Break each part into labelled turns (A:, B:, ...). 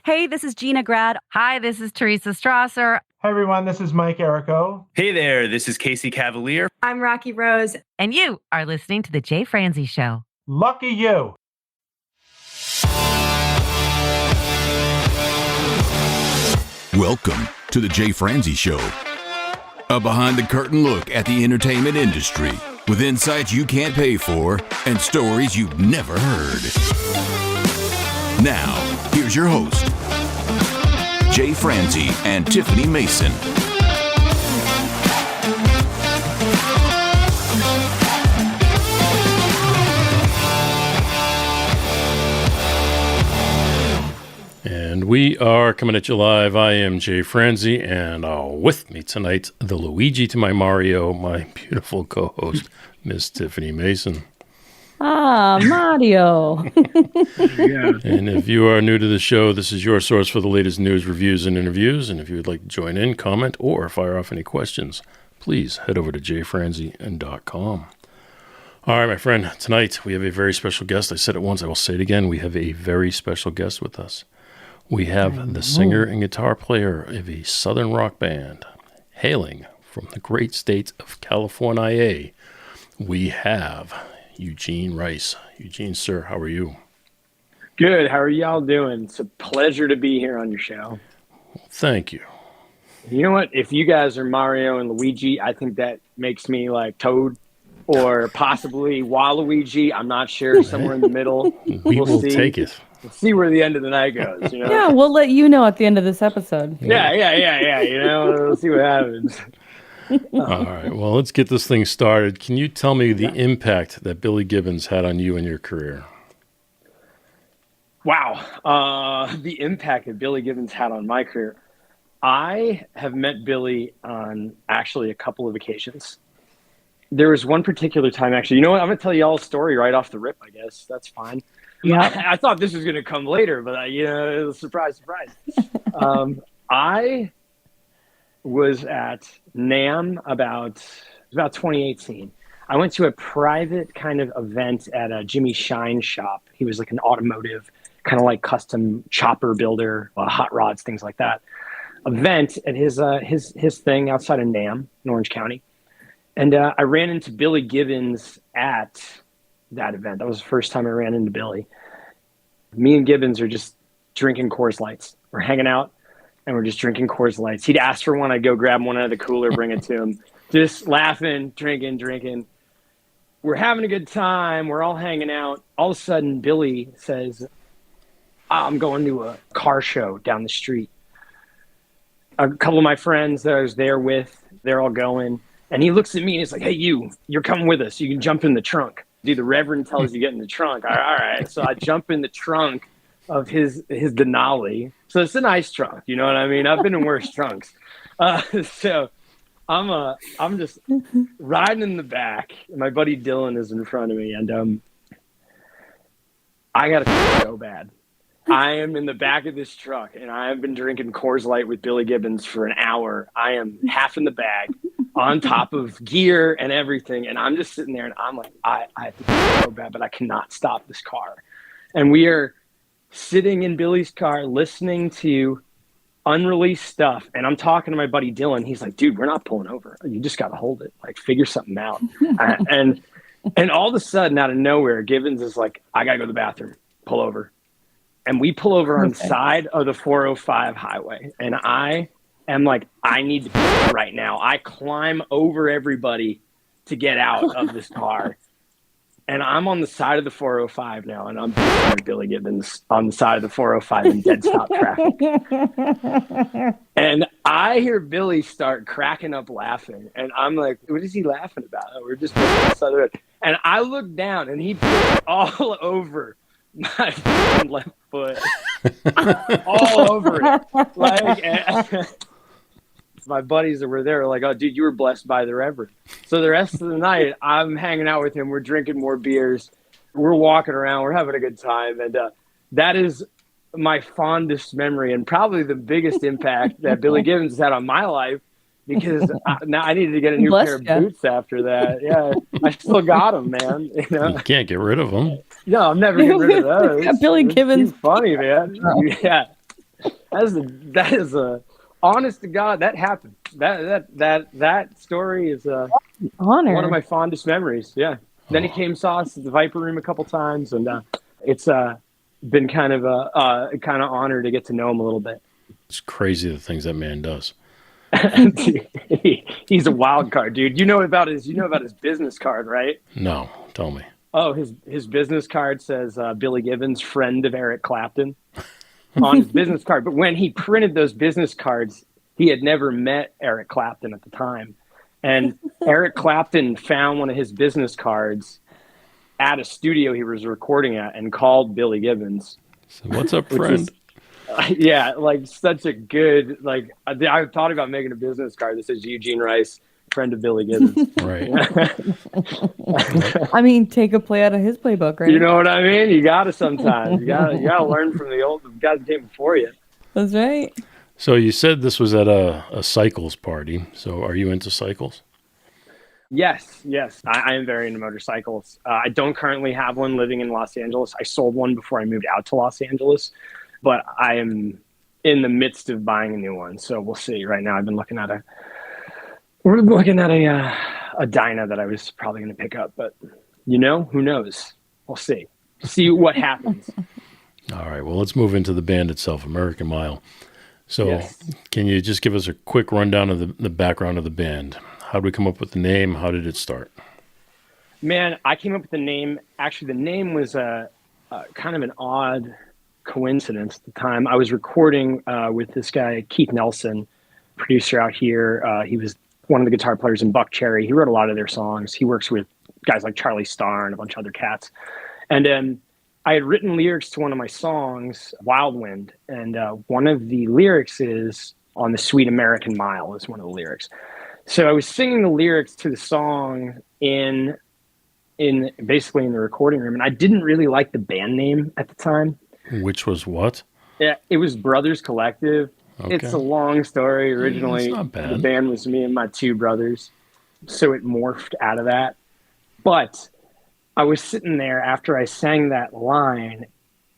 A: Hey, this is Gina Grad.
B: Hi, this is Teresa Strasser.
C: Hi, everyone. This is Mike Errico.
D: Hey there. This is Casey Cavalier.
E: I'm Rocky Rose.
B: And you are listening to The Jay Franzi Show.
C: Lucky you.
F: Welcome to The Jay Franzi Show. A behind-the-curtain look at the entertainment industry with insights you can't pay for and stories you've never heard. Now, here's your host, Jay Franzi and Tiffany Mason.
G: And we are coming at you live. I am Jay Franzi, and with me tonight, the Luigi to my Mario, my beautiful co-host, Miss Tiffany Mason.
E: Ah, Mario.
G: Yeah. And if you are new to the show, this is your source for the latest news, reviews, and interviews. And if you would like to join in, comment, or fire off any questions, please head over to jayfranzi.com. All right, my friend, tonight we have a very special guest. I said it once, I will say it again. We have a very special guest with us. We have the singer and guitar player of a Southern rock band, hailing from the great state of California. We have Eugene Rice. Eugene, sir, how are you?
H: Good. How are y'all doing? It's a pleasure to be here on your show.
G: Thank you.
H: You know what? If you guys are Mario and Luigi, I think that makes me like Toad or possibly Waluigi. I'm not sure. Somewhere in the middle.
G: We will take it.
H: We'll see where the end of the night goes. You know?
E: Yeah, we'll let you know at the end of this episode.
H: Yeah. You know, we'll see what happens.
G: All right. Well, let's get this thing started. Can you tell me the impact that Billy Gibbons had on you and your career?
H: Wow. The impact that Billy Gibbons had on my career. I have met Billy on actually a couple of occasions. There was one particular time, actually. You know what? I'm going to tell you all a story right off the rip, I guess. That's fine. Yeah. I thought this was going to come later, but, it was surprise. I was at NAMM about 2018. I went to a private kind of event at a Jimmy Shine's shop. He was like an automotive, kind of like custom chopper builder, hot rods, things like that. Event at his thing outside of NAMM in Orange County. And I ran into Billy Gibbons at that event. That was the first time I ran into Billy. Me and Gibbons are just drinking Coors Lights. We're hanging out and we're just drinking Coors Lights. He'd ask for one. I'd go grab one out of the cooler, bring it to him. Just laughing, drinking. We're having a good time. We're all hanging out. All of a sudden, Billy says, I'm going to a car show down the street. A couple of my friends that I was there with, they're all going. And he looks at me and he's like, hey, you're coming with us. You can jump in the trunk. Dude, the Reverend tells you to get in the trunk. All right. So I jump in the trunk of his Denali. So it's a nice trunk. You know what I mean? I've been in worse trunks. So I'm just riding in the back. My buddy Dylan is in front of me. And I got to so bad. I am in the back of this truck, and I have been drinking Coors Light with Billy Gibbons for an hour. I am half in the bag, on top of gear and everything, and I'm just sitting there, and I'm like, I have to pee so bad, but I cannot stop this car. And we are sitting in Billy's car listening to unreleased stuff, and I'm talking to my buddy Dylan. He's like, dude, we're not pulling over. You just got to hold it. Like, figure something out. And all of a sudden, out of nowhere, Gibbons is like, I got to go to the bathroom. Pull over. And we pull over on the side of the 405 highway. And I am like, I need to pee right now. I climb over everybody to get out of this car. And I'm on the side of the 405 now. And I'm like Billy Gibbons on the side of the 405 in dead stop traffic. And I hear Billy start cracking up laughing. And I'm like, what is he laughing about? We're just on the side of the road. And I look down and he pees all over my left foot, all over it. Like, my buddies that were there were like, oh, dude, you were blessed by the Reverend. So the rest of the night, I'm hanging out with him. We're drinking more beers. We're walking around. We're having a good time. And that is my fondest memory and probably the biggest impact that Billy Gibbons has had on my life, because now I needed to get a new pair of boots after that. Yeah, I still got them, man. You
G: can't get rid of them.
H: No, I'm never getting rid of those.
E: Billy Gibbons.
H: He's funny, man. Yeah. That is a honest to God, that happened. That story is
E: Honor.
H: one of my fondest memories. Yeah. Then he came saw us at the Viper Room a couple times, and it's been kind of honor to get to know him a little bit.
G: It's crazy the things that man does.
H: He's a wild card, dude. You know about his business card, right?
G: No, tell me.
H: Oh, his business card says Billy Gibbons, friend of Eric Clapton, on his business card. But when he printed those business cards, he had never met Eric Clapton at the time. And Eric Clapton found one of his business cards at a studio he was recording at and called Billy Gibbons.
G: So what's up, friend?
H: Yeah, like such a good, like I thought about making a business card that says Eugene Rice, friend of Billy Gibbons.
G: Right.
E: I mean, take a play out of his playbook, right?
H: You know what I mean? You got to sometimes. You got to learn from the guys that came before you.
E: That's right.
G: So you said this was at a cycles party. So are you into cycles?
H: Yes. I am very into motorcycles. I don't currently have one living in Los Angeles. I sold one before I moved out to Los Angeles, but I am in the midst of buying a new one. So we'll see. Right now, we're looking at a Dyna that I was probably going to pick up, but who knows? We'll see. See what happens.
G: All right. Well, let's move into the band itself, American Mile. So
H: Yes.
G: Can you just give us a quick rundown of the background of the band? How did we come up with the name? How did it start?
H: Man, I came up with the name. Actually, the name was a kind of an odd coincidence at the time. I was recording with this guy, Keith Nelson, producer out here. He was one of the guitar players in Buck Cherry. He wrote a lot of their songs. He works with guys like Charlie Starr and a bunch of other cats. And I had written lyrics to one of my songs, Wild Wind, and one of the lyrics is on the Sweet American Mile is one of the lyrics. So I was singing the lyrics to the song in basically in the recording room, and I didn't really like the band name at the time.
G: Which was what?
H: Yeah, it was Brothers Collective.
G: Okay.
H: It's a long story. Originally,
G: It's not bad.
H: the band was me and my two brothers, so it morphed out of that. But I was sitting there after I sang that line.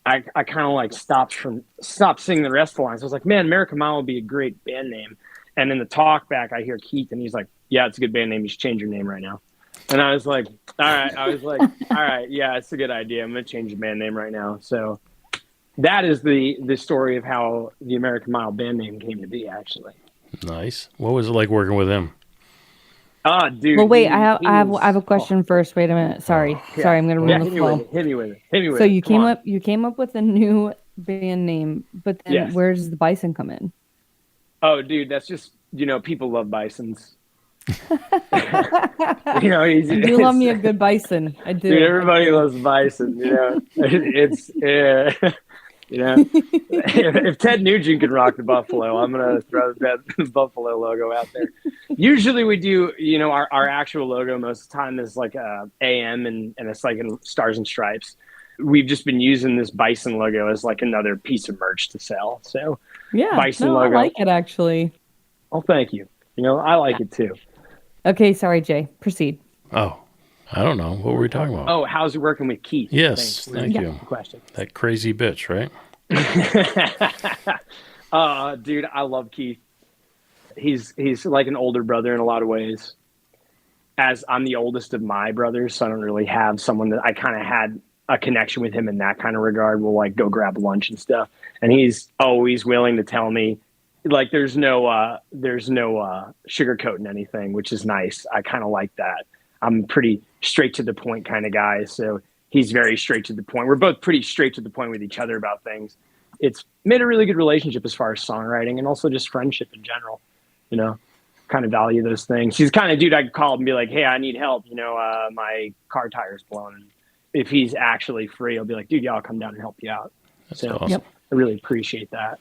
H: I kind of like stopped singing the rest of the lines. I was like, man, American Mile would be a great band name. And in the talk back, I hear Keith, and he's like, yeah, it's a good band name. You should change your name right now. And I was like, all right, yeah, it's a good idea. I'm going to change the band name right now. So that is the story of how the American Mile band name came to be, actually.
G: Nice. What was it like working with him?
H: Dude.
E: Well, wait, I have a question first. Wait a minute. Sorry, I'm going to ruin the flow.
H: Hit me with it.
E: So you came up with a new band name, but then
H: Yes.
E: where does the bison come in?
H: Oh, dude, that's just, people love bisons.
E: I do love me a good bison. I do.
H: Dude, everybody loves bison. It's if Ted Nugent can rock the Buffalo, I'm gonna throw the Buffalo logo out there. Usually we do, our actual logo most of the time is like a AM and it's like in stars and stripes. We've just been using this bison logo as like another piece of merch to sell. So
E: Yeah,
H: bison
E: I
H: logo.
E: like it actually.
H: Oh, thank you. I like it too.
E: Okay, sorry, Jay. Proceed.
G: Oh, I don't know. What were we talking about?
H: Oh, how's it working with Keith?
G: Yes, thank you.
H: Good question.
G: That crazy bitch, right?
H: Dude, I love Keith. He's like an older brother in a lot of ways. As I'm the oldest of my brothers, so I don't really have someone that I kind of had a connection with him in that kind of regard. We'll like go grab lunch and stuff. And he's always willing to tell me, like, there's no sugarcoating anything, which is nice. I kind of like that. I'm pretty straight to the point kind of guy. So he's very straight to the point. We're both pretty straight to the point with each other about things. It's made a really good relationship as far as songwriting and also just friendship in general, kind of value those things. He's the kind of dude I'd call and be like, hey, I need help. My car tire's blown. And if he's actually free, I'll be like, dude, yeah, I'll come down and help you out.
G: That's
H: So
G: awesome.
E: Yep.
H: I really appreciate that.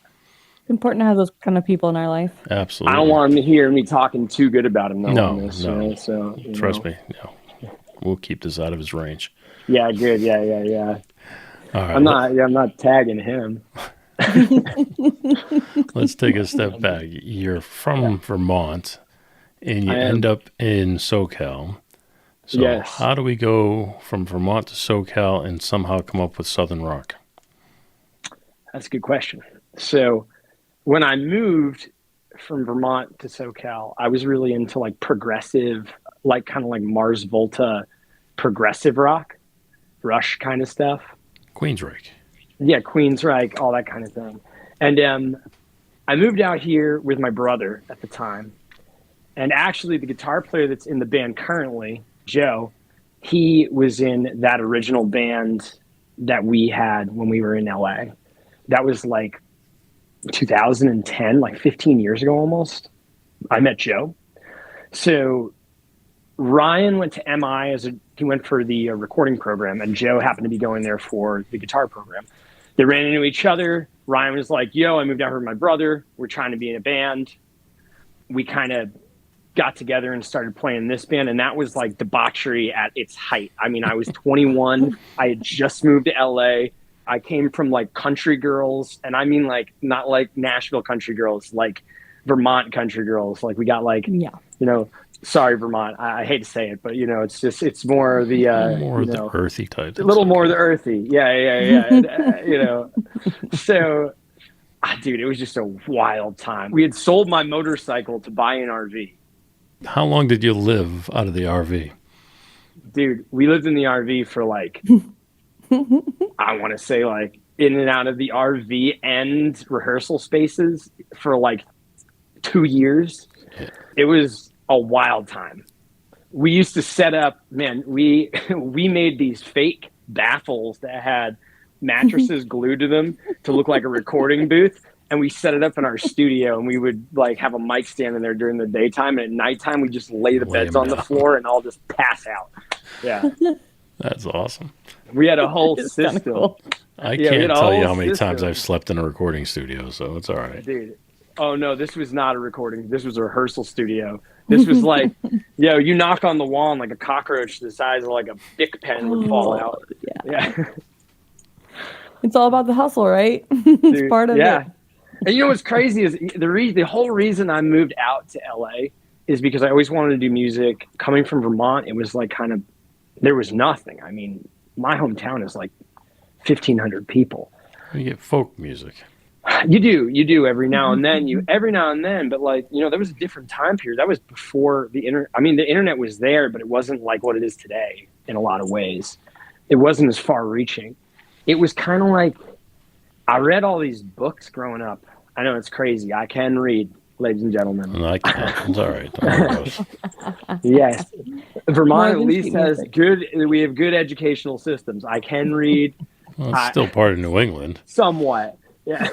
E: It's important to have those kind of people in our life.
G: Absolutely.
H: I don't want him to hear me talking too good about him.
G: No.
H: So
G: Trust me. No. We'll keep this out of his range.
H: Yeah, good. Yeah.
G: All right.
H: I'm not tagging him.
G: Let's take a step back. You're from Vermont, and you end up in SoCal. So
H: Yes.
G: how do we go from Vermont to SoCal and somehow come up with Southern rock?
H: That's a good question. So when I moved from Vermont to SoCal, I was really into like progressive, like kind of like Mars Volta progressive rock, Rush kind of stuff.
G: Queensryche.
H: Yeah, Queensryche, all that kind of thing. And I moved out here with my brother at the time. And actually, the guitar player that's in the band currently, Joe, he was in that original band that we had when we were in LA. That was like 2010, like 15 years ago almost. I met Joe. So Ryan went to MI he went for the recording program, and Joe happened to be going there for the guitar program. They ran into each other. Ryan was like, yo, I moved out here with my brother. We're trying to be in a band. We kind of got together and started playing this band, and that was like debauchery at its height. I mean, I was 21. I had just moved to LA. I came from like country girls, and I mean like not like Nashville country girls, like Vermont country girls. Like we got like, you know, sorry, Vermont. I hate to say it, but you know, it's more the
G: more the earthy type.
H: A little more the earthy. Yeah. And, you know, so dude, it was just a wild time. We had sold my motorcycle to buy an RV.
G: How long did you live out of the RV?
H: Dude, we lived in the RV for like, I want to say like in and out of the RV and rehearsal spaces for like 2 years. Yeah. It was a wild time. We used to set up, man, we made these fake baffles that had mattresses glued to them to look like a recording booth. And we set it up in our studio, and we would like have a mic stand in there during the daytime. And at nighttime, we just lay the beds on the floor and all just pass out. Yeah.
G: That's awesome.
H: We had a whole system. Cool.
G: I can't tell you how many times I've slept in a recording studio, so it's all right.
H: Dude. Oh, no, this was not a recording. This was a rehearsal studio. This was like, yo, you knock on the wall and like a cockroach the size of like a Bic pen would fall out. Yeah.
E: It's all about the hustle, right? It's part of it.
H: And you know what's crazy is the whole reason I moved out to LA is because I always wanted to do music. Coming from Vermont, it was like kind of, there was nothing. I mean, my hometown is like 1,500 people.
G: You get folk music.
H: You do every now and then, but like, you know, there was a different time period. That was before the internet. I mean, the internet was there, but it wasn't like what it is today in a lot of ways. It wasn't as far reaching. It was kind of like, I read all these books growing up. I know it's crazy. I can read, ladies and gentlemen.
G: No, I can't. It's all right.
H: Yes. Vermont at least has we have good educational systems. I can read.
G: Well, it's still part of New England.
H: Somewhat. Yeah.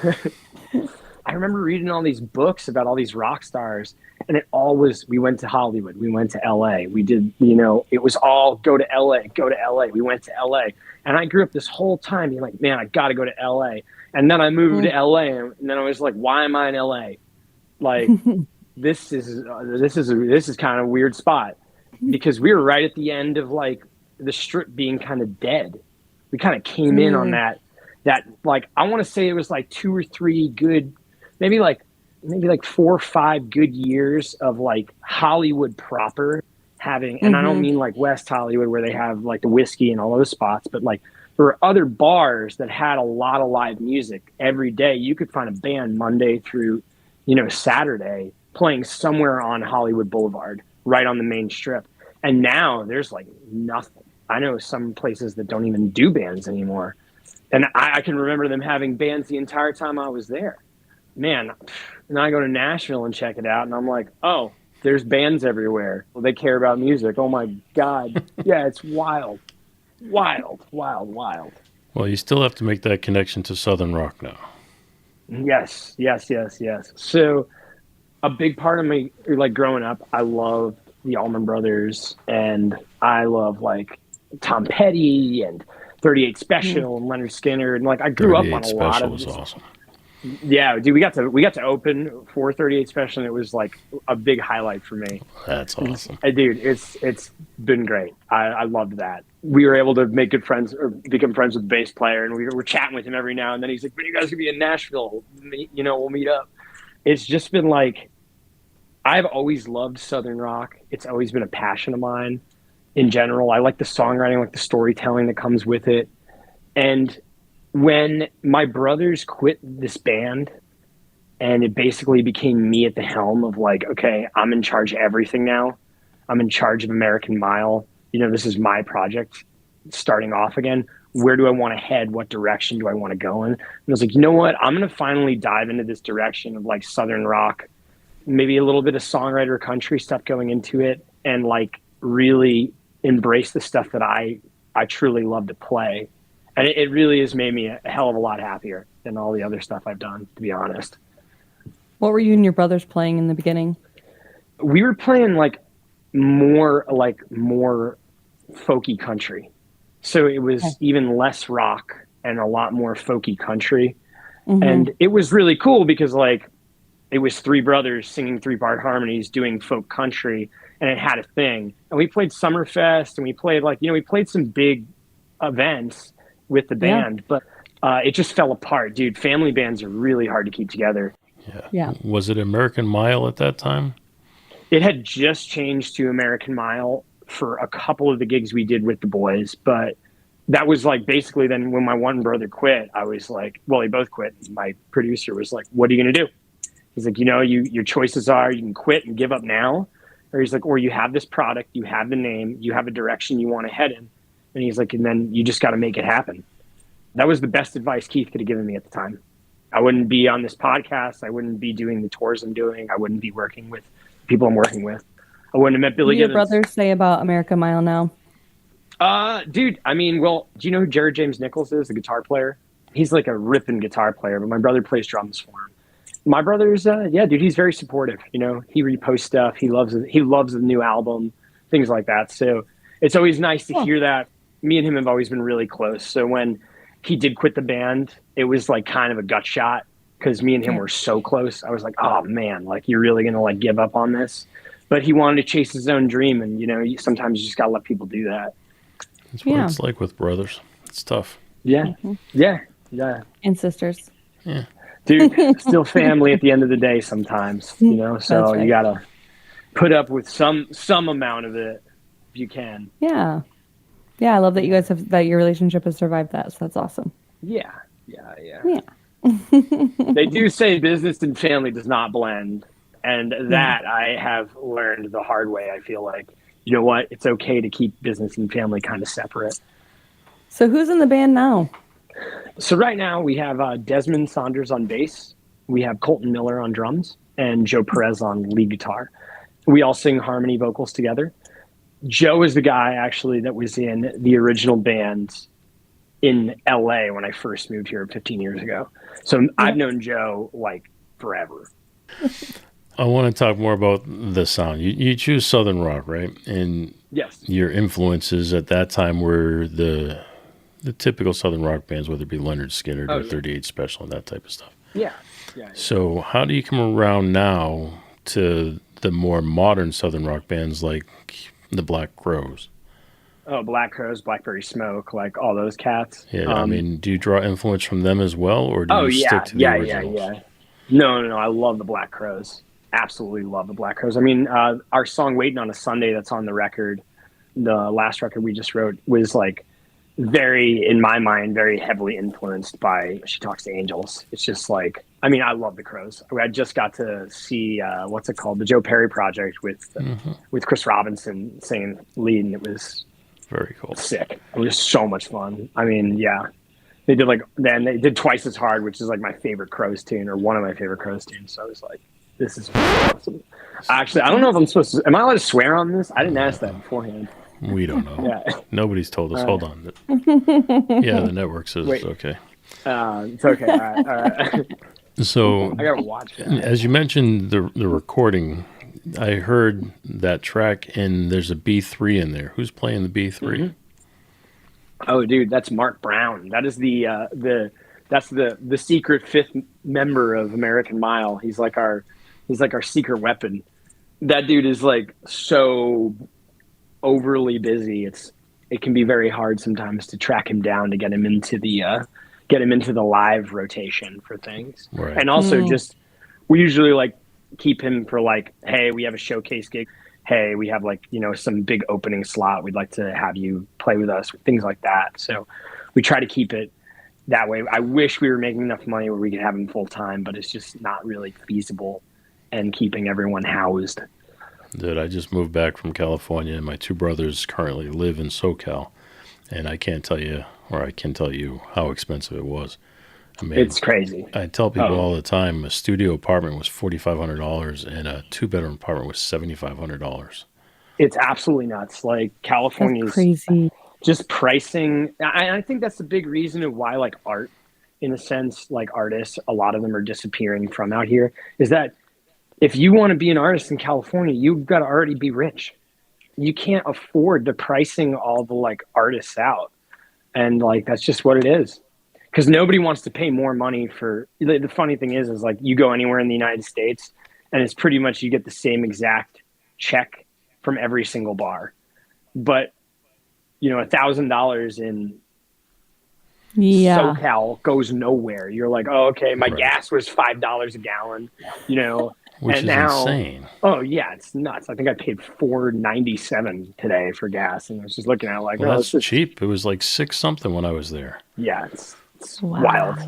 H: I remember reading all these books about all these rock stars, and it all was, we went to Hollywood, we went to LA, we did, you know, it was all go to LA, we went to LA. And I grew up this whole time being like, man, I got to go to LA. And then I moved to LA, and then I was like, why am I in LA? Like, this is kind of a weird spot, because we were right at the end of like the strip being kind of dead. We kind of came in on that like, I want to say it was like 2 or 3 good, maybe like 4 or 5 good years of like Hollywood proper having, and I don't mean like West Hollywood where they have like the whiskey and all those spots, but like there were other bars that had a lot of live music every day. You could find a band Monday through, you know, Saturday playing somewhere on Hollywood Boulevard, right on the main strip. And now there's like nothing. I know some places that don't even do bands anymore. And I can remember them having bands the entire time I was there. Man, and I go to Nashville and check it out, and I'm like, oh, there's bands everywhere. Well, they care about music. Oh, my God. Yeah, it's wild. Wild.
G: Well, you still have to make that connection to Southern rock now.
H: Yes. So a big part of me, like growing up, I love the Allman Brothers, and I love like Tom Petty and 38 Special and Leonard Skynyrd, and like I grew up on a lot of. 38
G: Special was awesome.
H: Yeah, dude, we got to open for 38 Special, and it was like a big highlight for me.
G: That's awesome.
H: Dude, it's been great. I loved that. We were able to make good friends or become friends with the bass player, and we were chatting with him every now and then. He's like, "When you guys gonna be in Nashville? You know, we'll meet up." It's just been like, I've always loved Southern rock. It's always been a passion of mine. In general, I like the songwriting, like the storytelling that comes with it. And when my brothers quit this band And it basically became me at the helm of like, okay, I'm in charge of everything now. I'm in charge of American Mile. This is my project starting off again. Where do I want to head? What direction do I want to go in? And I was like, you know what? I'm going to finally dive into this direction of like Southern rock, maybe a little bit of songwriter country stuff going into it, and like really embrace the stuff that I truly love to play. And it really has made me a hell of a lot happier than all the other stuff I've done, to be honest.
E: What were you and your brothers playing in the beginning?
H: We were playing more folky country. So it was even less rock and a lot more folky country. Mm-hmm. And it was really cool because like it was three brothers singing 3-part harmonies doing folk country, and it had a thing. And we played Summerfest, and we played we played some big events with the band, but it just fell apart, dude. Family bands are really hard to keep together.
E: Yeah.
G: Was it American Mile at that time?
H: It had just changed to American Mile for a couple of the gigs we did with the boys, but that was like basically then when my one brother quit, I was like, well, they both quit. My producer was like, what are you going to do? He's like, your choices are you can quit and give up now, or he's like, or you have this product, you have the name, you have a direction you want to head in. And he's like, and then you just got to make it happen. That was the best advice Keith could have given me at the time. I wouldn't be on this podcast. I wouldn't be doing the tours I'm doing. I wouldn't be working with people I'm working with. I wouldn't have met Billy Gibbons.
E: What do your brothers say about America Mile now?
H: Dude, I mean, well, do you know who Jared James Nichols is, the guitar player? He's like a ripping guitar player, but my brother plays drums for him. My brother's, dude, he's very supportive. He reposts stuff. He loves the new album, things like that. So it's always nice to hear that. Me and him have always been really close. So when he did quit the band, it was like kind of a gut shot because me and him were so close. I was like, oh man, like you're really going to like give up on this? But he wanted to chase his own dream. And, sometimes you just got to let people do that.
G: That's what it's like with brothers. It's tough.
H: Yeah. Mm-hmm. Yeah.
E: And sisters.
G: Yeah.
H: Dude, still family at the end of the day sometimes, so you got to put up with some amount of it if you can.
E: Yeah. Yeah, I love that you guys that your relationship has survived that. So that's awesome.
H: Yeah. They do say business and family does not blend. And that I have learned the hard way. I feel like, you know what? It's okay to keep business and family kind of separate.
E: So who's in the band now?
H: So right now we have Desmond Saunders on bass. We have Colton Miller on drums and Joe Perez on lead guitar. We all sing harmony vocals together. Joe is the guy actually that was in the original band in LA when I first moved here 15 years ago. So I've known Joe like forever.
G: I want to talk more about the sound. You choose Southern rock, right? And
H: yes,
G: your influences at that time were the typical Southern rock bands, whether it be Leonard Skynyrd or 38 Special and that type of stuff.
H: Yeah.
G: So how do you come around now to the more modern Southern rock bands like the Black Crowes?
H: Oh, Black Crowes, Blackberry Smoke, like all those cats.
G: Yeah, I mean, do you draw influence from them as well, or do you stick to the originals?
H: Yeah. No, I love the Black Crowes. Absolutely love the Black Crowes. I mean, our song "Waiting on a Sunday" that's on the record, the last record we just wrote, was like very, in my mind, very heavily influenced by She Talks to Angels. It's just like, I mean, I love the Crowes. I just got to see what's it called, the Joe Perry Project with Chris Robinson singing lead, and it was
G: very cool,
H: sick. It was so much fun. I mean, yeah, they did Twice as Hard, which is like my favorite Crowes tune, or one of my favorite Crowes tunes. So I was like, this is awesome. Actually, I don't know if I'm supposed to. Am I allowed to swear on this? I didn't ask that beforehand.
G: We don't know.
H: Yeah.
G: Nobody's told us. Hold on. Yeah, the network says it's okay.
H: It's okay. All right.
G: So
H: I gotta watch that.
G: As you mentioned the recording, I heard that track and there's a B3 in there. Who's playing the B3?
H: Mm-hmm. Oh, dude, that's Mark Brown. That is the secret fifth member of American Mile. He's like our secret weapon. That dude is like so overly busy. It can be very hard sometimes to track him down to get him into the live rotation for things.
G: Right.
H: And also just we usually like keep him for like, hey, we have a showcase gig. Hey, we have like, some big opening slot. We'd like to have you play with us, things like that. So we try to keep it that way. I wish we were making enough money where we could have them full time, but it's just not really feasible and keeping everyone housed.
G: Dude, I just moved back from California, and my two brothers currently live in SoCal, and I can't tell you, or I can tell you how expensive it was. I mean,
H: It's crazy.
G: I tell people all the time, a studio apartment was $4,500 and a two-bedroom apartment was $7,500.
H: It's absolutely nuts. Like California's
E: That's crazy.
H: just pricing. I think that's the big reason of why like art, in a sense, like artists, a lot of them are disappearing from out here, is that if you want to be an artist in California, you've got to already be rich. You can't afford the pricing all the like artists out. And like, that's just what it is. Because nobody wants to pay more money for, the funny thing is like you go anywhere in the United States and it's pretty much, you get the same exact check from every single bar. But, you know, $1,000 in SoCal goes nowhere. You're like, oh, okay, my gas was $5 a gallon, you know.
G: Which
H: and
G: is
H: now,
G: insane.
H: Oh yeah, it's nuts. I think I paid $4.97 today for gas, and I was just looking at it like,
G: well,
H: oh,
G: that's
H: this is
G: cheap. It was like $6 something when I was there.
H: Yeah, it's wild.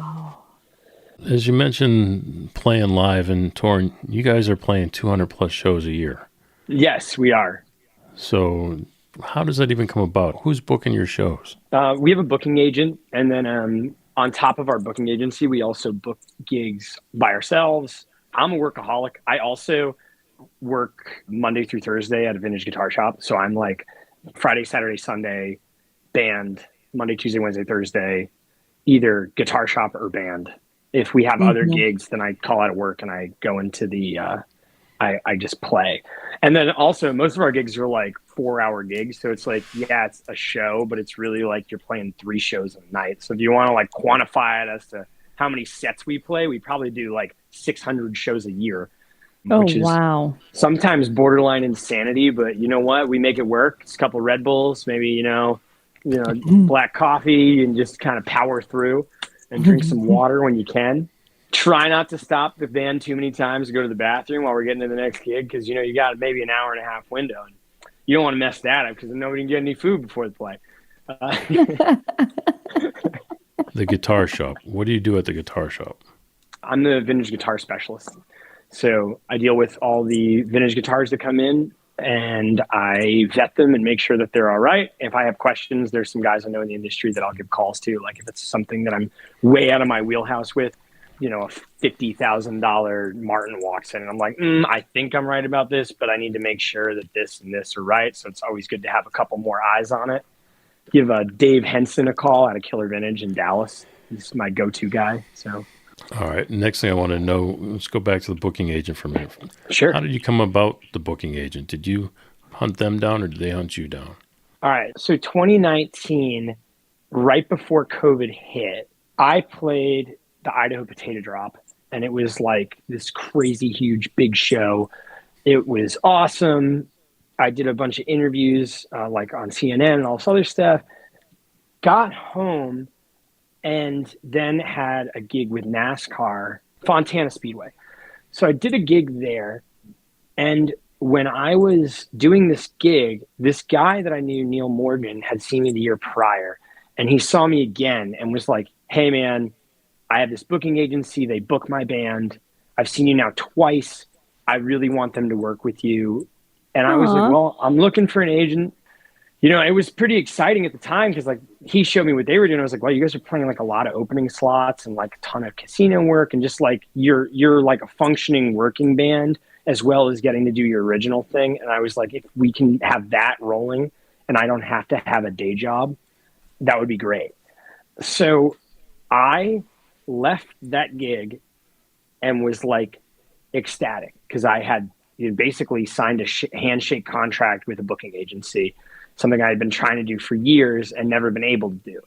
G: As you mentioned, playing live and touring, you guys are playing 200 plus shows a year.
H: Yes, we are.
G: So how does that even come about? Who's booking your shows?
H: We have a booking agent, and then on top of our booking agency, we also book gigs by ourselves. I'm a workaholic. I also work Monday through Thursday at a vintage guitar shop. So I'm like Friday, Saturday, Sunday, band, Monday, Tuesday, Wednesday, Thursday, either guitar shop or band. If we have other gigs, then I call out of work and I go into the, I just play. And then also most of our gigs are like 4-hour gigs. So it's like, yeah, it's a show, but it's really like you're playing 3 shows a night. So if you want to like quantify it as to how many sets we play, we probably do like 600 shows a year. Which is sometimes borderline insanity, but you know what? We make it work. It's a couple of Red Bulls, maybe, you know, black coffee, and just kind of power through and drink some water when you can. Try not to stop the band too many times to go to the bathroom while we're getting to the next gig, because, you know, you got maybe an hour and a half window. And you don't want to mess that up because nobody can get any food before the play.
G: The guitar shop. What do you do at the guitar shop?
H: I'm the vintage guitar specialist. So I deal with all the vintage guitars that come in, and I vet them and make sure that they're all right. If I have questions, there's some guys I know in the industry that I'll give calls to. Like if it's something that I'm way out of my wheelhouse with, you know, a $50,000 Martin walks in and I'm like, I think I'm right about this, but I need to make sure that this and this are right. So it's always good to have a couple more eyes on it. Give Dave Henson a call out of Killer Vintage in Dallas. He's my go-to guy. So,
G: all right. Next thing I want to know, let's go back to the booking agent for a minute.
H: Sure.
G: How did you come about the booking agent? Did you hunt them down or did they hunt you down?
H: All right. So 2019, right before COVID hit, I played the Idaho Potato Drop, and it was like this crazy, huge, big show. It was awesome. I did a bunch of interviews like on CNN and all this other stuff. Got home and then had a gig with NASCAR, Fontana Speedway. So I did a gig there. And when I was doing this gig, this guy that I knew, Neil Morgan, had seen me the year prior. And he saw me again and was like, hey, man, I have this booking agency. They book my band. I've seen you now twice. I really want them to work with you. And I was like, well, I'm looking for an agent. You know, it was pretty exciting at the time because like he showed me what they were doing. I was like, well, you guys are playing like a lot of opening slots and like a ton of casino work and just like you're like a functioning working band as well as getting to do your original thing. And I was like, if we can have that rolling and I don't have to have a day job, that would be great. So I left that gig and was like ecstatic because I had basically signed a handshake contract with a booking agency, something I had been trying to do for years and never been able to do.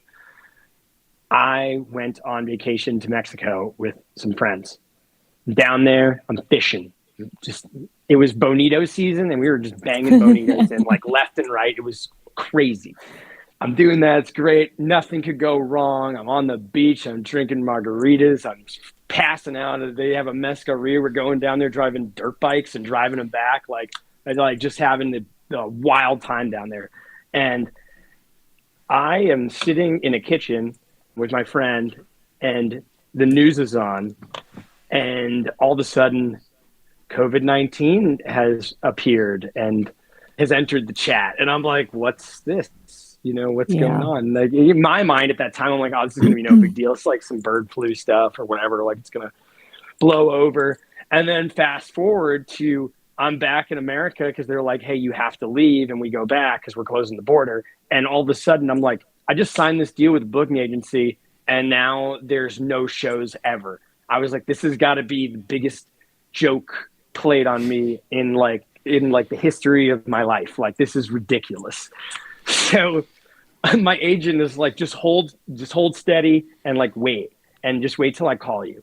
H: I went on vacation to Mexico with some friends. Down there, I'm fishing. It was bonito season and we were just banging bonitos in like left and right. It was crazy. I'm doing that. It's great. Nothing could go wrong. I'm on the beach. I'm drinking margaritas. I'm passing out. They have a Mescaria. We're going down there driving dirt bikes and driving them back. Like just having the wild time down there. And I am sitting in a kitchen with my friend and the news is on, and all of a sudden COVID-19 has appeared and has entered the chat. And I'm like, what's this? What's going on? Like, in my mind at that time, I'm like, oh, this is going to be no big deal. It's like some bird flu stuff or whatever. Like, it's going to blow over. And then fast forward to I'm back in America because they're like, hey, you have to leave. And we go back because we're closing the border. And all of a sudden, I'm like, I just signed this deal with a booking agency. And now there's no shows ever. I was like, this has got to be the biggest joke played on me in the history of my life. Like, this is ridiculous. So my agent is like, just hold steady and like wait till I call you.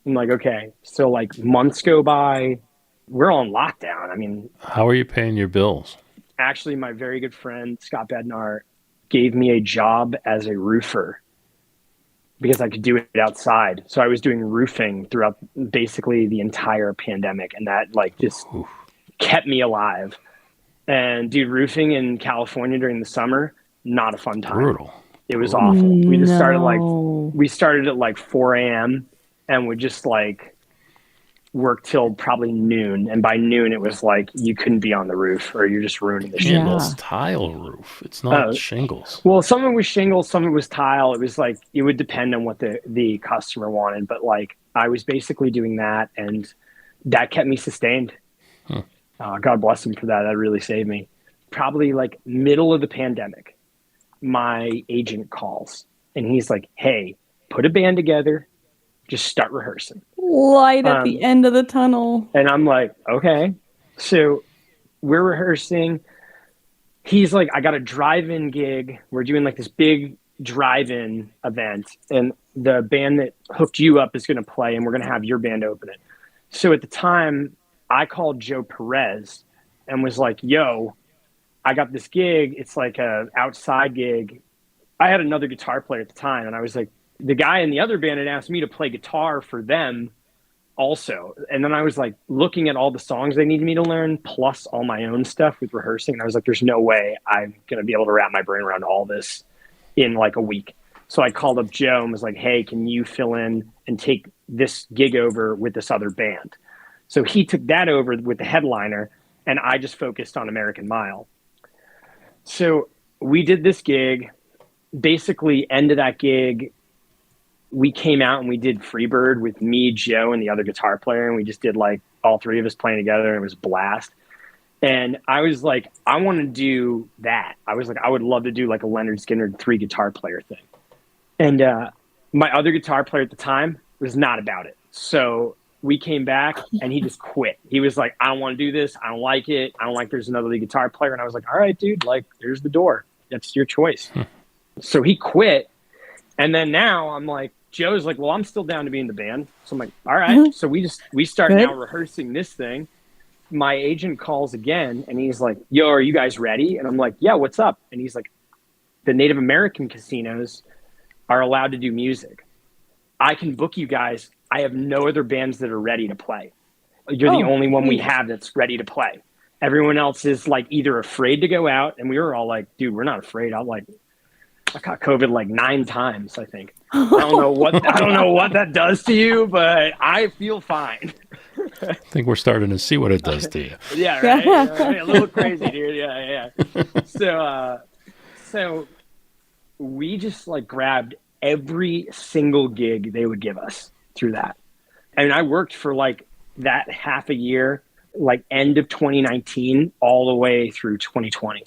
H: I'm like, okay. So like months go by, we're on lockdown. I mean,
G: how are you paying your bills?
H: Actually, my very good friend Scott Bednar gave me a job as a roofer because I could do it outside. So I was doing roofing throughout basically the entire pandemic, and that like just kept me alive. And dude, roofing in California during the summer, not a fun time.
G: Brutal.
H: It was awful. We just started at like 4 a.m. and would just like work till probably noon. And by noon, it was like you couldn't be on the roof or you're just ruining the
G: shingles. Tile roof. It's not shingles.
H: Well, some of it was shingles, some of it was tile. It was like, it would depend on what the customer wanted. But like, I was basically doing that, and that kept me sustained. God bless him for that. That really saved me. Probably like middle of the pandemic, my agent calls and he's like, hey, put a band together, just start rehearsing.
E: Light at the end of the tunnel.
H: And I'm like, okay. So we're rehearsing. He's like, I got a drive-in gig. We're doing like this big drive-in event, and the band that hooked you up is going to play, and we're going to have your band open it. So at the time, I called Joe Perez and was like, yo, I got this gig. It's like a outside gig. I had another guitar player at the time, and I was like, the guy in the other band had asked me to play guitar for them also. And then I was like looking at all the songs they needed me to learn, plus all my own stuff with rehearsing. And I was like, there's no way I'm going to be able to wrap my brain around all this in like a week. So I called up Joe and was like, hey, can you fill in and take this gig over with this other band? So he took that over with the headliner, and I just focused on American Mile. So we did this gig. Basically, end of that gig, we came out and we did Freebird with me, Joe, and the other guitar player, and we just did like all three of us playing together, and it was a blast. And I was like, I want to do that. I was like, I would love to do like a Leonard Skynyrd 3 guitar player thing. And my other guitar player at the time was not about it. So we came back and he just quit. He was like, I don't want to do this. I don't like it. I don't like there's another lead guitar player. And I was like, all right, dude, like there's the door. That's your choice. So he quit. And then now I'm like, Joe's like, well, I'm still down to be in the band. So I'm like, all right. So we start now rehearsing this thing. My agent calls again and he's like, yo, are you guys ready? And I'm like, yeah, what's up? And he's like, the Native American casinos are allowed to do music. I can book you guys. I have no other bands that are ready to play. You're the only one we have that's ready to play. Everyone else is like either afraid to go out. And we were all like, dude, we're not afraid. I got COVID like 9 times, I think. I don't know what that does to you, but I feel fine.
G: I think we're starting to see what it does to you.
H: Yeah, right? A little crazy, dude. Yeah. So we just like grabbed every single gig they would give us through that. I mean, I worked for like that half a year, like end of 2019 all the way through 2020,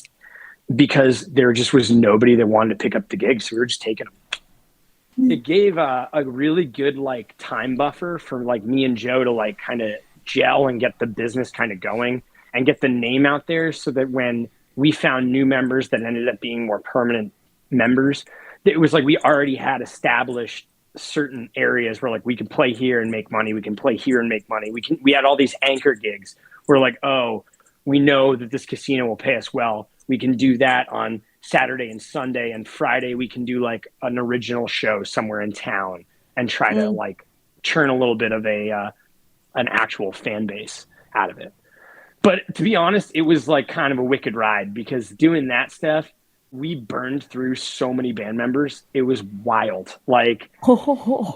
H: because there just was nobody that wanted to pick up the gigs. So we were just taking them. It gave a really good like time buffer for like me and Joe to like kind of gel and get the business kind of going and get the name out there, so that when we found new members that ended up being more permanent members, it was like we already had established certain areas where like we could play here and make money. We can play here and make money. We had all these anchor gigs. We're like, oh, we know that this casino will pay us well. We can do that on Saturday and Sunday, and Friday we can do like an original show somewhere in town and try to like churn a little bit of an actual fan base out of it. But to be honest, it was like kind of a wicked ride, because doing that stuff, we burned through so many band members. It was wild. Like,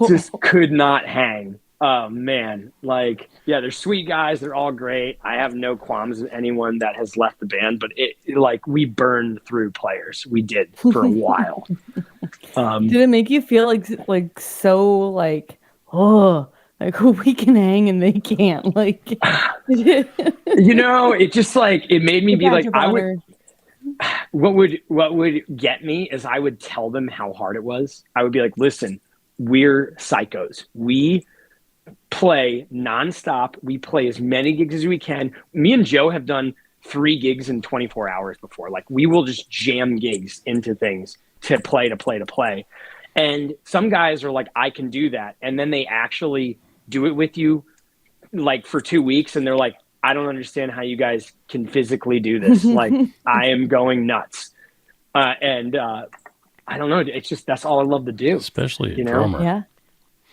H: just could not hang. Oh man. Like, yeah, they're sweet guys. They're all great. I have no qualms with anyone that has left the band, but like, we burned through players. We did for a while.
E: Did it make you feel so like, oh, like we can hang and they can't? Like,
H: it just like, it made me be like, what would get me is I would tell them how hard it was. I would be like, listen, we're psychos. We play nonstop. We play as many gigs as we can. Me and Joe have done 3 gigs in 24 hours before. Like, we will just jam gigs into things to play. And some guys are like, I can do that. And then they actually do it with you like for 2 weeks. And they're like, I don't understand how you guys can physically do this. Like, I am going nuts. I don't know. It's just, that's all I love to do.
G: Especially a drummer.
E: Yeah.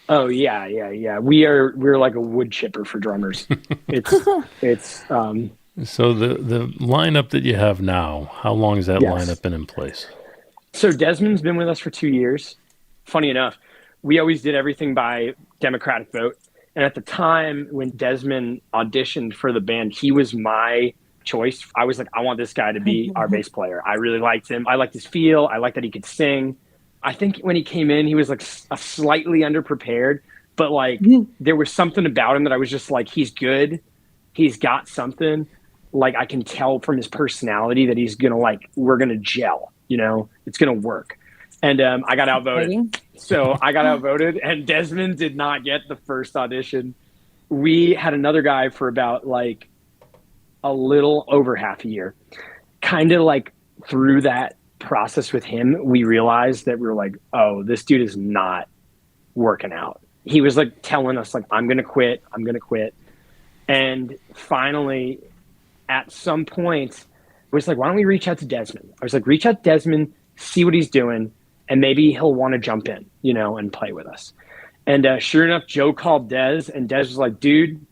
H: Oh yeah. We're like a wood chipper for drummers. It's
G: So the lineup that you have now, how long has that lineup been in place?
H: So Desmond's been with us for 2 years. Funny enough, we always did everything by democratic vote. And at the time when Desmond auditioned for the band, he was my choice. I was like, I want this guy to be our bass player. I really liked him. I liked his feel. I liked that he could sing. I think when he came in, he was like a slightly underprepared, but like there was something about him that I was just like, he's good. He's got something. Like, I can tell from his personality that he's going to we're going to gel, it's going to work. And I got outvoted. So I got outvoted, and Desmond did not get the first audition. We had another guy for about like a little over half a year. Kind of like through that process with him, we realized that we were like, oh, this dude is not working out. He was like telling us like, I'm going to quit. And finally, at some point, I was like, why don't we reach out to Desmond? I was like, reach out to Desmond, see what he's doing, and maybe he'll want to jump in, and play with us. And sure enough, Joe called Des, and Des was like, dude,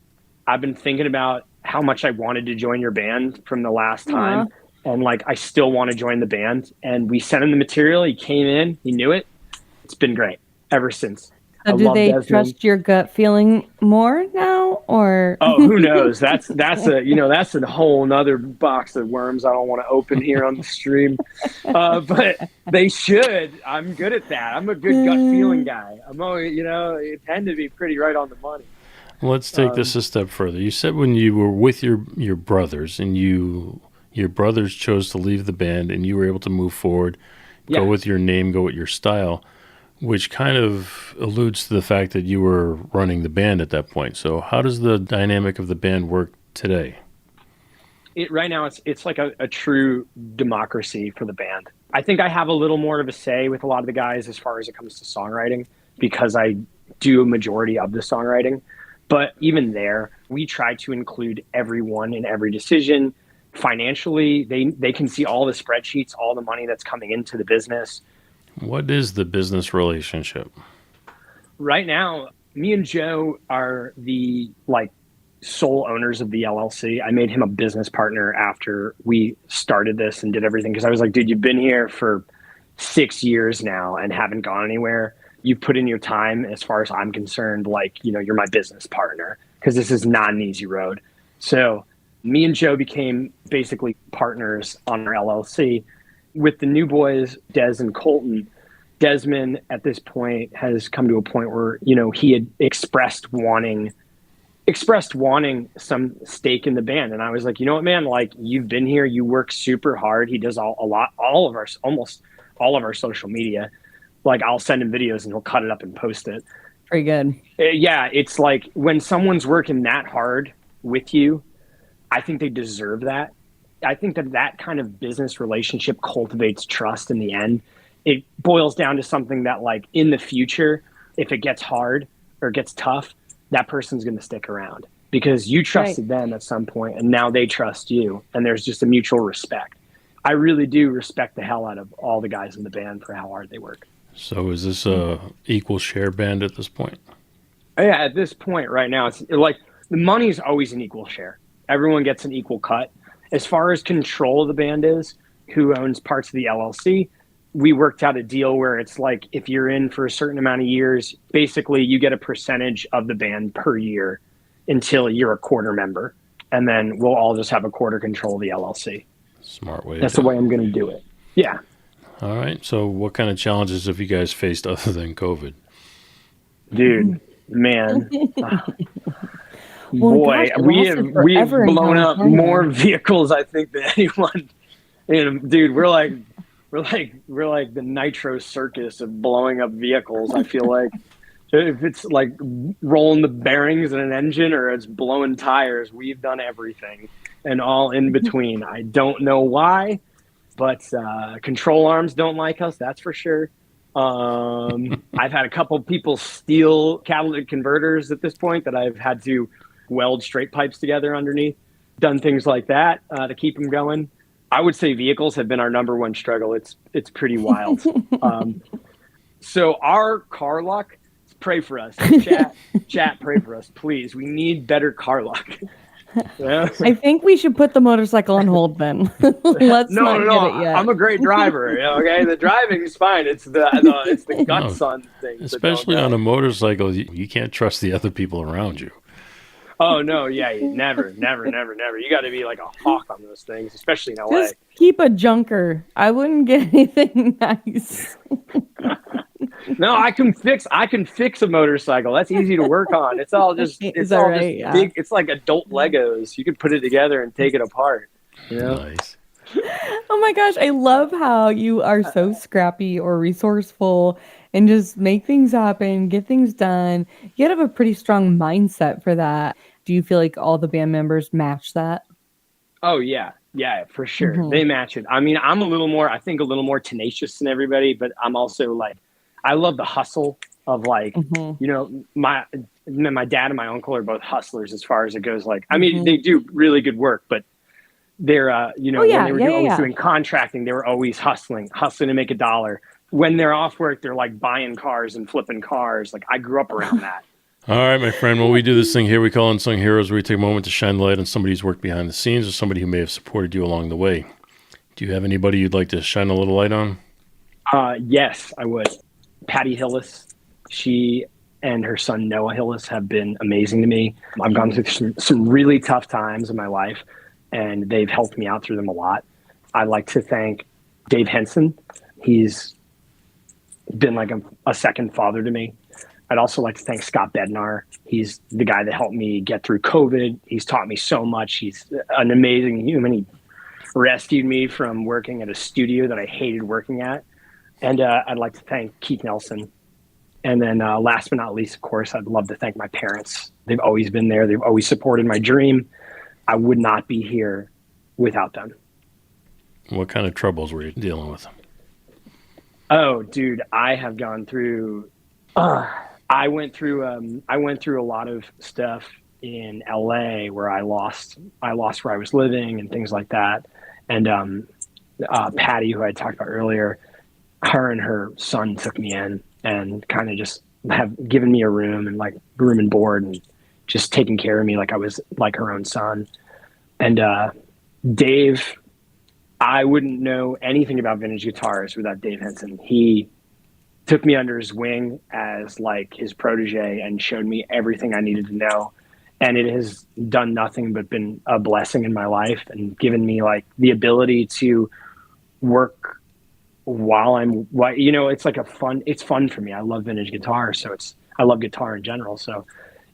H: I've been thinking about how much I wanted to join your band from the last time. And like, I still want to join the band. And we sent him the material. He came in, he knew it. It's been great ever since.
E: So do they trust your gut feeling more now, or?
H: Oh, who knows? That's a whole nother box of worms I don't want to open here on the stream. But they should. I'm good at that. I'm a good gut feeling guy. I'm always, I tend to be pretty right on the money.
G: Let's take this a step further. You said when you were with your brothers and your brothers chose to leave the band and you were able to move forward, go with your name, go with your style, which kind of alludes to the fact that you were running the band at that point. So how does the dynamic of the band work today?
H: Right now, it's like a true democracy for the band. I think I have a little more of a say with a lot of the guys as far as it comes to songwriting, because I do a majority of the songwriting. But even there, we try to include everyone in every decision. Financially, they can see all the spreadsheets, all the money that's coming into the business.
G: What is the business relationship?
H: Right now, me and Joe are the sole owners of the LLC. I made him a business partner after we started this and did everything, because I was like, dude, you've been here for 6 years now and haven't gone anywhere. You've put in your time. As far as I'm concerned, you're my business partner, because this is not an easy road. So me and Joe became basically partners on our LLC. With the new boys, Des and Colton, Desmond at this point has come to a point where, he had expressed wanting some stake in the band. And I was like, you know what, man, you've been here, you work super hard. He does almost all of our social media. I'll send him videos and he'll cut it up and post it.
E: Pretty good.
H: Yeah. It's like when someone's working that hard with you, I think they deserve that. I think that kind of business relationship cultivates trust in the end. It boils down to something that in the future, if it gets hard or gets tough, that person's going to stick around because you trusted them at some point and now they trust you. And there's just a mutual respect. I really do respect the hell out of all the guys in the band for how hard they work.
G: So is this a equal share band at this point?
H: Yeah, at this point right now, it's the money is always an equal share. Everyone gets an equal cut. As far as control of the band is, who owns parts of the LLC. We worked out a deal where it's like, if you're in for a certain amount of years, basically you get a percentage of the band per year until you're a quarter member. And then we'll all just have a quarter control of the LLC.
G: Smart way.
H: That's the way I'm going to do it. Yeah.
G: All right. So what kind of challenges have you guys faced other than COVID?
H: Dude, man.
E: Well,
H: Boy,
E: gosh, it
H: we
E: lasted
H: have
E: forever in
H: blown up
E: California.
H: more vehicles, I think, than anyone. And dude, we're like the Nitro circus of blowing up vehicles. I feel like if it's like rolling the bearings in an engine or it's blowing tires, we've done everything and all in between. I don't know why, but control arms don't like us. That's for sure. I've had a couple people steal catalytic converters at this point that I've had to weld straight pipes together underneath. Done things like that to keep them going. I would say vehicles have been our number one struggle. It's pretty wild. So our car luck, pray for us. Chat, pray for us, please. We need better car luck. Yeah.
E: I think we should put the motorcycle on hold then. Let's not get it yet.
H: I'm a great driver. Okay, the driving is fine. It's the guts on things.
G: Especially on a motorcycle, you can't trust the other people around you.
H: Oh no, yeah, never. You got to be like a hawk on those things, especially in LA.
E: Just keep a junker. I wouldn't get anything nice.
H: No, I can fix a motorcycle. That's easy to work on. It's all just big. It's like adult Legos. You can put it together and take it apart. You know?
G: Nice.
E: Oh my gosh, I love how you are so scrappy or resourceful and just make things happen, get things done. You have a pretty strong mindset for that. Do you feel like all the band members match that?
H: Oh yeah, for sure.
E: Mm-hmm.
H: They match it. I mean, I'm a little more tenacious than everybody, but I'm also like, I love the hustle of like,
E: Mm-hmm.
H: you know, my dad and my uncle are both hustlers as far as it goes. Like, I mean, they do really good work, but they're, when they were always doing contracting, they were always hustling to make $1. When they're off work, they're like buying cars and flipping cars. Like I grew up around that.
G: All right, my friend. Well, we do this thing here. We call Unsung Heroes, where we take a moment to shine the light on somebody who's worked behind the scenes or somebody who may have supported you along the way. Do you have anybody you'd like to shine a little light on?
H: Yes, I would. Patty Hillis. She and her son Noah Hillis have been amazing to me. I've gone through some really tough times in my life, and they've helped me out through them a lot. I'd like to thank Dave Henson. He's been like a second father to me. I'd also like to thank Scott Bednar. He's the guy that helped me get through COVID. He's taught me so much. He's an amazing human. He rescued me from working at a studio that I hated working at. And I'd like to thank Keith Nelson. And then last but not least, of course, I'd love to thank my parents. They've always been there. They've always supported my dream. I would not be here without them.
G: What kind of troubles were you dealing with?
H: Oh, dude, I have gone through. I went through a lot of stuff in LA where I lost where I was living and things like that. And Patty, who I talked about earlier, her and her son took me in and kind of just have given me a room and board and just taking care of me like I was like her own son. And Dave, I wouldn't know anything about vintage guitars without Dave Henson. He took me under his wing as like his protege and showed me everything I needed to know. And it has done nothing but been a blessing in my life and given me like the ability to work while it's like it's fun for me. I love vintage guitar. So I love guitar in general. So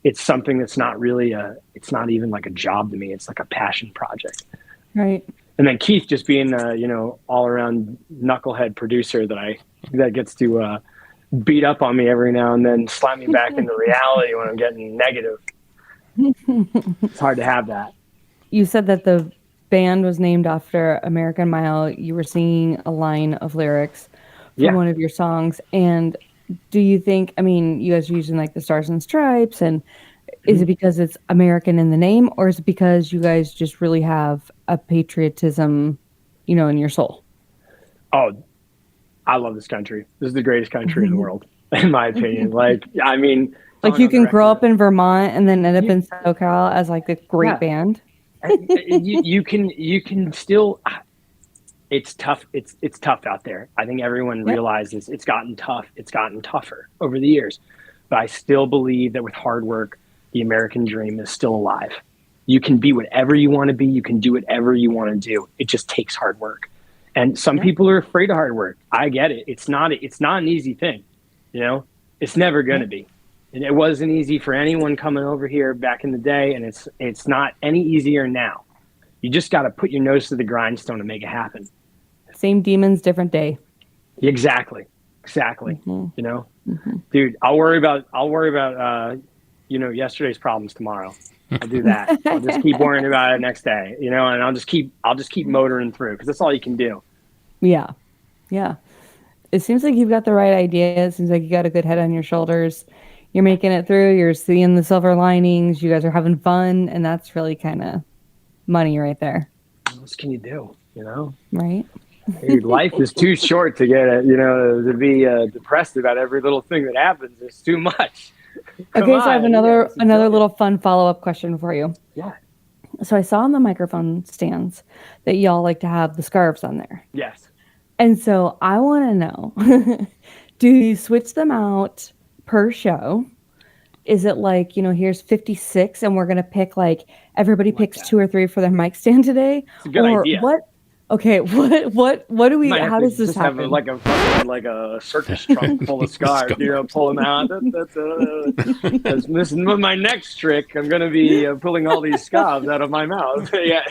H: it's something that's not really it's not even like a job to me. It's like a passion project.
E: Right.
H: And then Keith just being all around knucklehead producer that gets to beat up on me every now and then, slap me back into reality when I'm getting negative. It's hard to have that.
E: You said that the band was named after American Mile. You were singing a line of lyrics from one of your songs. And do you think, you guys are using like the Stars and Stripes, and is it because it's American in the name, or is it because you guys just really have a patriotism, in your soul?
H: Oh, I love this country. This is the greatest country in the world, in my opinion. Like you can grow up in Vermont and then end up in SoCal as like a great band. you can still, it's tough. It's tough out there. I think everyone realizes it's gotten tough. It's gotten tougher over the years. But I still believe that with hard work, the American dream is still alive. You can be whatever you want to be. You can do whatever you want to do. It just takes hard work. And some people are afraid of hard work. I get it. It's not an easy thing. You know, it's never going to be. And it wasn't easy for anyone coming over here back in the day. And it's not any easier now. You just got to put your nose to the grindstone and make it happen.
E: Same demons, different day.
H: Exactly. You know, dude, I'll worry about yesterday's problems tomorrow. I'll do that. I'll just keep worrying about it next day, you know, and I'll just keep motoring through because that's all you can do.
E: Yeah. It seems like you've got the right idea. It seems like you got a good head on your shoulders. You're making it through. You're seeing the silver linings. You guys are having fun, and that's really kind of money right there.
H: What else can you do? You know,
E: right?
H: Dude, life is too short to get to be depressed about every little thing that happens. It's too much.
E: Okay, so I have another little fun follow-up question for you.
H: Yeah.
E: So I saw on the microphone stands that y'all like to have the scarves on there.
H: Yes.
E: And so I want to know, do you switch them out per show? Is it like, here's 56 and we're going to pick everybody picks 2 or 3 for their mic stand today?
H: It's a good idea.
E: What? Okay, what do we, how does this happen?
H: Have like a circus trunk full of scarves, pull them out. This is my next trick. I'm going to be pulling all these scarves out of my mouth. Yeah.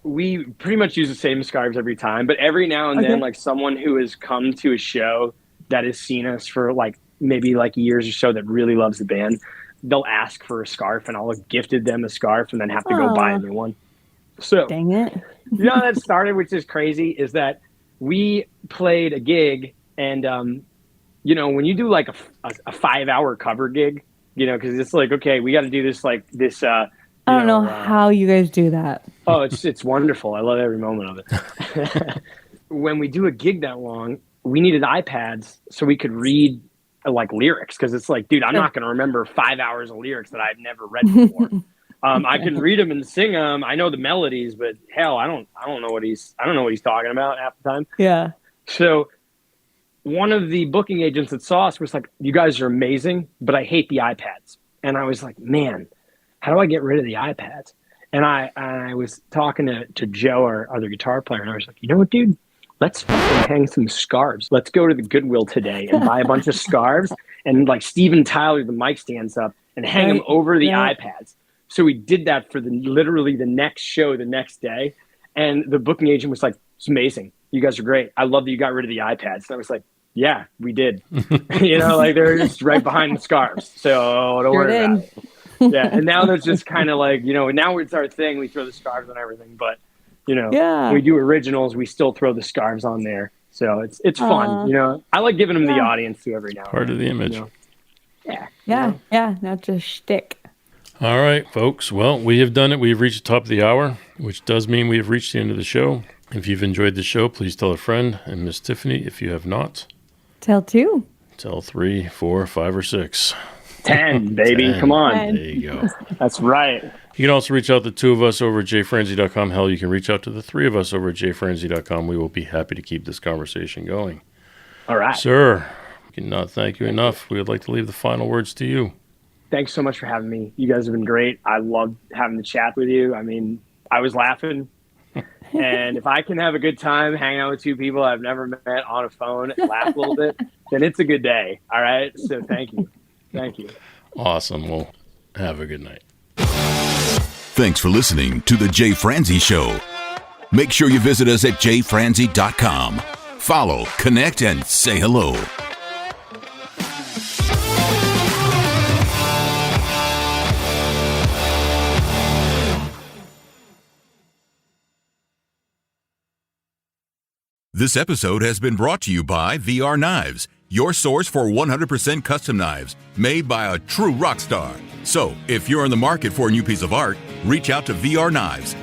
H: We pretty much use the same scarves every time, but every now and then, someone who has come to a show that has seen us for maybe years or so that really loves the band, they'll ask for a scarf and I'll have gifted them a scarf and then have to go buy a new one. So
E: dang it.
H: That started, which is crazy, is that we played a gig and, when you do a 5-hour cover gig, because it's okay, we got to do this, I
E: don't know how you guys do that.
H: Oh, it's wonderful. I love every moment of it. When we do a gig that long, we needed iPads so we could read lyrics. Cause it's dude, I'm not going to remember 5 hours of lyrics that I've never read before. I can read them and sing them. I know the melodies, but hell, I don't know what he's talking about half the time.
E: Yeah.
H: So one of the booking agents that saw us was like, "You guys are amazing, but I hate the iPads." And I was like, "Man, how do I get rid of the iPads?" And I was talking to Joe, our other guitar player, and I was like, "You know what, dude? Let's fucking hang some scarves. Let's go to the Goodwill today and buy a bunch of scarves and Steven Tyler, the mic stands up and hang them over the iPads." So we did that for literally the next show the next day. And the booking agent was like, "It's amazing. You guys are great. I love that you got rid of the iPads." And I was like, "Yeah, we did." They're just right behind the scarves. So don't worry about it. Yeah. And now there's just kind of now it's our thing. We throw the scarves on everything. But, when we do originals, we still throw the scarves on there. So it's fun. I like giving them the audience too every now and then.
G: Part of the image.
E: Yeah. Not just shtick.
G: All right, folks. Well, we have done it. We have reached the top of the hour, which does mean we have reached the end of the show. If you've enjoyed the show, please tell a friend. And Miss Tiffany, if you have not,
E: tell 2.
G: Tell 3, 4, 5, or 6.
H: 10, baby. 10. Come on.
G: There you go.
H: That's right.
G: You can also reach out to the 2 of us over at jfrenzy.com. Hell, you can reach out to the 3 of us over at jfrenzy.com. We will be happy to keep this conversation going.
H: All right.
G: Sir, we cannot thank you enough. We would like to leave the final words to you.
H: Thanks so much for having me. You guys have been great. I loved having the chat with you. I mean, I was laughing. And if I can have a good time hanging out with 2 people I've never met on a phone and laugh a little bit, then it's a good day. All right? So thank you. Thank you.
G: Awesome. Well, have a good night.
F: Thanks for listening to The Jay Franzi Show. Make sure you visit us at jfranzi.com. Follow, connect, and say hello. This episode has been brought to you by VR Knives, your source for 100% custom knives made by a true rock star. So, if you're in the market for a new piece of art, reach out to VR Knives.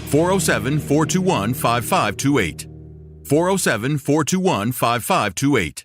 F: 407-421-5528. 407-421-5528.